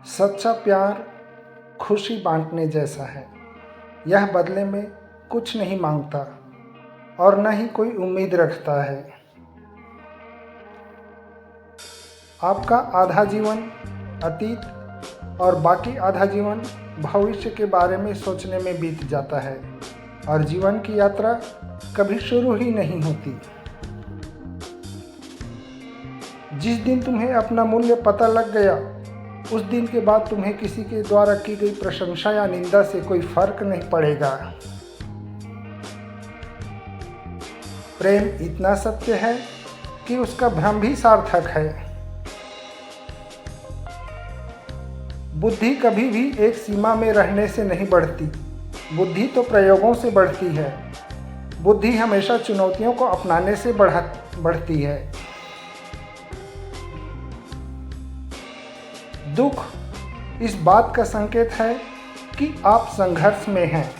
सच्चा प्यार खुशी बांटने जैसा है। यह बदले में कुछ नहीं मांगता और न ही कोई उम्मीद रखता है। आपका आधा जीवन अतीत और बाकी आधा जीवन भविष्य के बारे में सोचने में बीत जाता है और जीवन की यात्रा कभी शुरू ही नहीं होती। जिस दिन तुम्हें अपना मूल्य पता लग गया, उस दिन के बाद तुम्हें किसी के द्वारा की गई प्रशंसा या निंदा से कोई फर्क नहीं पड़ेगा। प्रेम इतना सत्य है कि उसका भ्रम भी सार्थक है। बुद्धि कभी भी एक सीमा में रहने से नहीं बढ़ती। बुद्धि तो प्रयोगों से बढ़ती है। बुद्धि हमेशा चुनौतियों को अपनाने से बढ़ती है। दुख इस बात का संकेत है कि आप संघर्ष में हैं।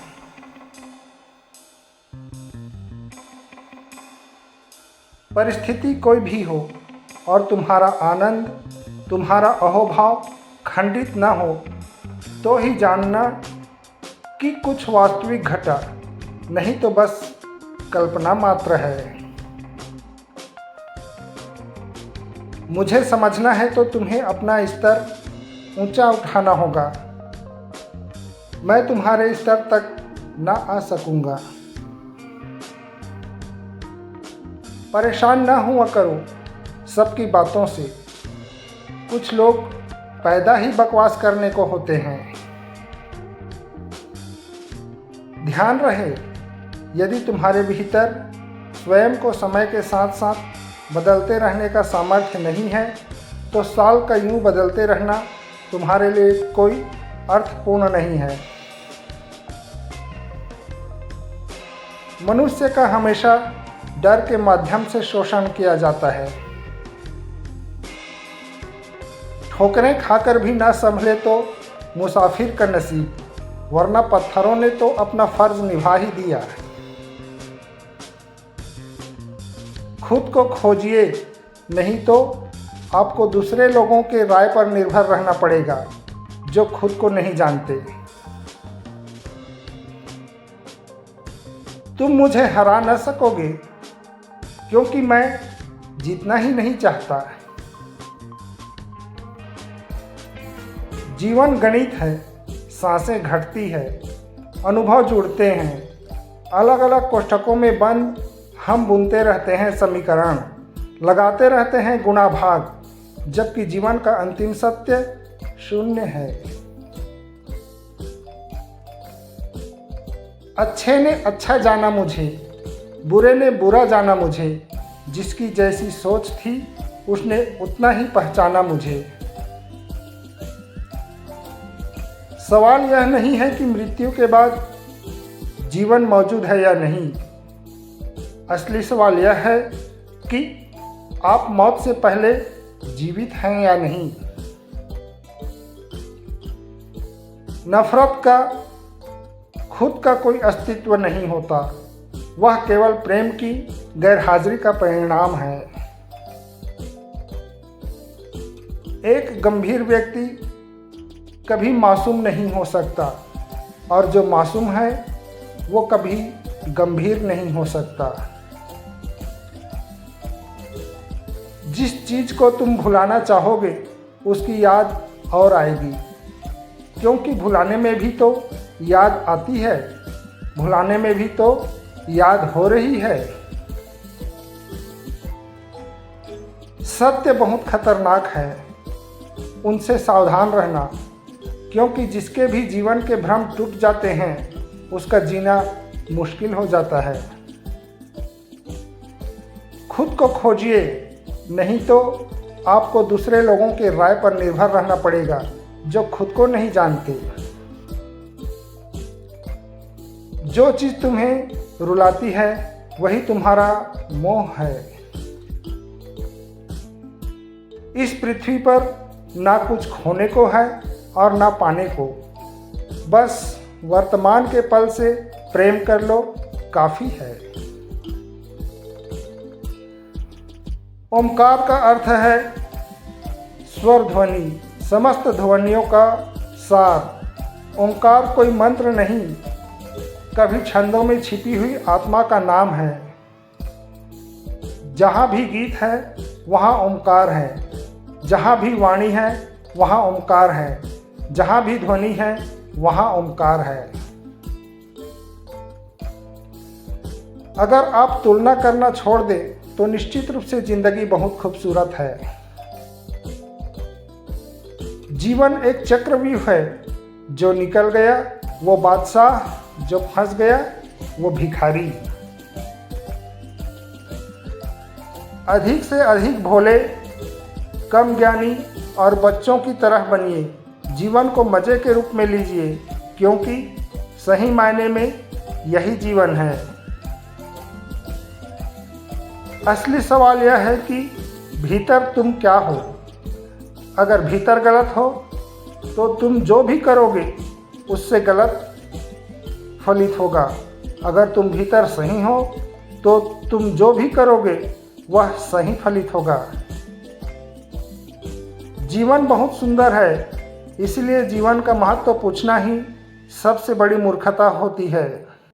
परिस्थिति कोई भी हो और तुम्हारा आनंद, तुम्हारा अहोभाव खंडित न हो, तो ही जानना कि कुछ वास्तविक घटा, नहीं तो बस कल्पना मात्र है। मुझे समझना है तो तुम्हें अपना स्तर ऊंचा उठाना होगा। मैं तुम्हारे स्तर तक ना आ सकूंगा। परेशान ना हुआ करो सबकी बातों से। कुछ लोग पैदा ही बकवास करने को होते हैं। ध्यान रहे, यदि तुम्हारे भीतर स्वयं को समय के साथ साथ बदलते रहने का सामर्थ्य नहीं है, तो साल का यूं बदलते रहना तुम्हारे लिए कोई अर्थपूर्ण नहीं है। मनुष्य का हमेशा डर के माध्यम से शोषण किया जाता है। ठोकरें खाकर भी ना संभले तो मुसाफिर का नसीब, वरना पत्थरों ने तो अपना फर्ज निभा ही दिया। खुद को खोजिए, नहीं तो आपको दूसरे लोगों के राय पर निर्भर रहना पड़ेगा जो खुद को नहीं जानते। तुम मुझे हरा न सकोगे, क्योंकि मैं जीतना ही नहीं चाहता। जीवन गणित है, सांसें घटती है, अनुभव जुड़ते हैं। अलग अलग कोष्ठकों में बंद हम बुनते रहते हैं समीकरण, लगाते रहते हैं गुणा भाग, जबकि जीवन का अंतिम सत्य शून्य है। अच्छे ने अच्छा जाना मुझे, बुरे ने बुरा जाना मुझे। जिसकी जैसी सोच थी उसने उतना ही पहचाना मुझे। सवाल यह नहीं है कि मृत्यु के बाद जीवन मौजूद है या नहीं। असली सवाल यह है कि आप मौत से पहले जीवित हैं या नहीं। नफरत का खुद का कोई अस्तित्व नहीं होता, वह केवल प्रेम की गैरहाजिरी का परिणाम है। एक गंभीर व्यक्ति कभी मासूम नहीं हो सकता और जो मासूम है वो कभी गंभीर नहीं हो सकता। जिस चीज़ को तुम भुलाना चाहोगे उसकी याद और आएगी, क्योंकि भुलाने में भी तो याद आती है, भुलाने में भी तो याद हो रही है। सत्य बहुत खतरनाक है, उनसे सावधान रहना, क्योंकि जिसके भी जीवन के भ्रम टूट जाते हैं उसका जीना मुश्किल हो जाता है। खुद को खोजिए, नहीं तो आपको दूसरे लोगों के राय पर निर्भर रहना पड़ेगा जो खुद को नहीं जानते। जो चीज़ तुम्हें रुलाती है वही तुम्हारा मोह है। इस पृथ्वी पर ना कुछ खोने को है और ना पाने को। बस वर्तमान के पल से प्रेम कर लो, काफ़ी है। ओमकार का अर्थ है स्वर ध्वनि, समस्त ध्वनियों का सार। ओंकार कोई मंत्र नहीं, कभी छंदों में छिपी हुई आत्मा का नाम है। जहाँ भी गीत है वहाँ ओंकार है, जहाँ भी वाणी है वहाँ ओंकार है, जहाँ भी ध्वनि है वहाँ ओंकार है। अगर आप तुलना करना छोड़ दें तो निश्चित रूप से जिंदगी बहुत खूबसूरत है। जीवन एक चक्रव्यूह है, जो निकल गया वो बादशाह, जो फंस गया वो भिखारी। अधिक से अधिक भोले, कम ज्ञानी और बच्चों की तरह बनिए। जीवन को मज़े के रूप में लीजिए, क्योंकि सही मायने में यही जीवन है। असली सवाल यह है कि भीतर तुम क्या हो। अगर भीतर गलत हो तो तुम जो भी करोगे उससे गलत फलित होगा। अगर तुम भीतर सही हो तो तुम जो भी करोगे वह सही फलित होगा। जीवन बहुत सुंदर है, इसलिए जीवन का महत्व पूछना ही सबसे बड़ी मूर्खता होती है।